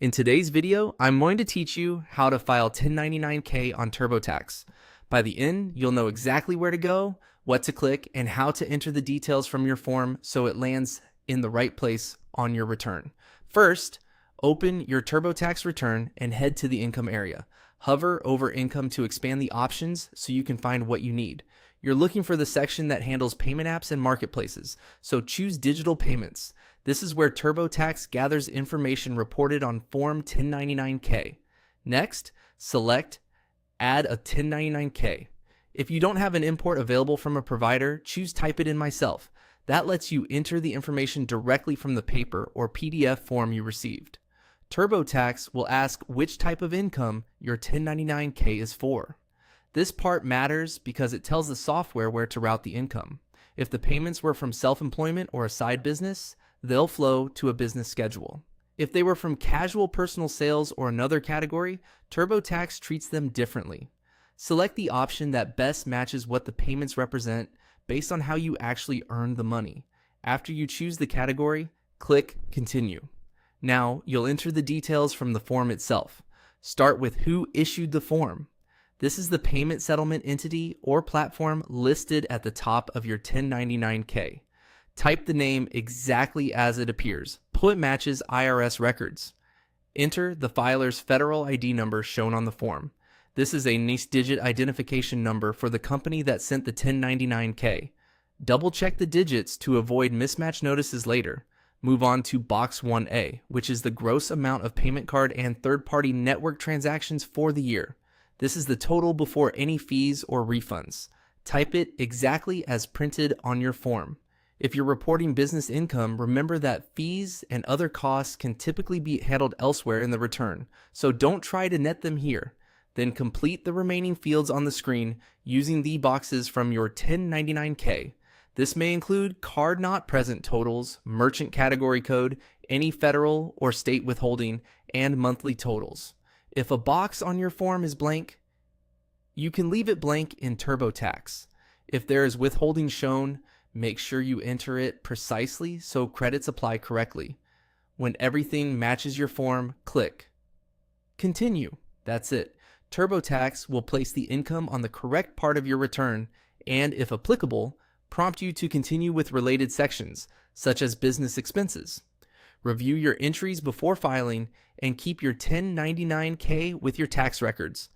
In today's video, I'm going to teach you how to file 1099-K on TurboTax. By the end, you'll know exactly where to go, what to click, and how to enter the details from your form so it lands in the right place on your return. First, open your TurboTax return and head to the income area. Hover over income to expand the options so you can find what you need. You're looking for the section that handles payment apps and marketplaces, so choose digital payments. This is where TurboTax gathers information reported on Form 1099-K. Next, select Add a 1099-K. If you don't have an import available from a provider, choose Type It In Myself. That lets you enter the information directly from the paper or PDF form you received. TurboTax will ask which type of income your 1099-K is for. This part matters because it tells the software where to route the income. If the payments were from self-employment or a side business, they'll flow to a business schedule. If they were from casual personal sales or another category, TurboTax treats them differently. Select the option that best matches what the payments represent based on how you actually earned the money. After you choose the category, click Continue. Now, you'll enter the details from the form itself. Start with who issued the form. This is the payment settlement entity or platform listed at the top of your 1099-K. Type the name exactly as it appears. Put matches IRS records. Enter the filer's federal ID number shown on the form. This is a nice-digit identification number for the company that sent the 1099-K. Double-check the digits to avoid mismatch notices later. Move on to Box 1A, which is the gross amount of payment card and third-party network transactions for the year. This is the total before any fees or refunds. Type it exactly as printed on your form. If you're reporting business income, remember that fees and other costs can typically be handled elsewhere in the return, so don't try to net them here. Then complete the remaining fields on the screen using the boxes from your 1099-K. This may include card not present totals, merchant category code, any federal or state withholding, and monthly totals. If a box on your form is blank, you can leave it blank in TurboTax. If there is withholding shown, make sure you enter it precisely so credits apply correctly. When everything matches your form, click Continue. That's it. TurboTax will place the income on the correct part of your return and, if applicable, prompt you to continue with related sections, such as business expenses. Review your entries before filing and keep your 1099-K with your tax records.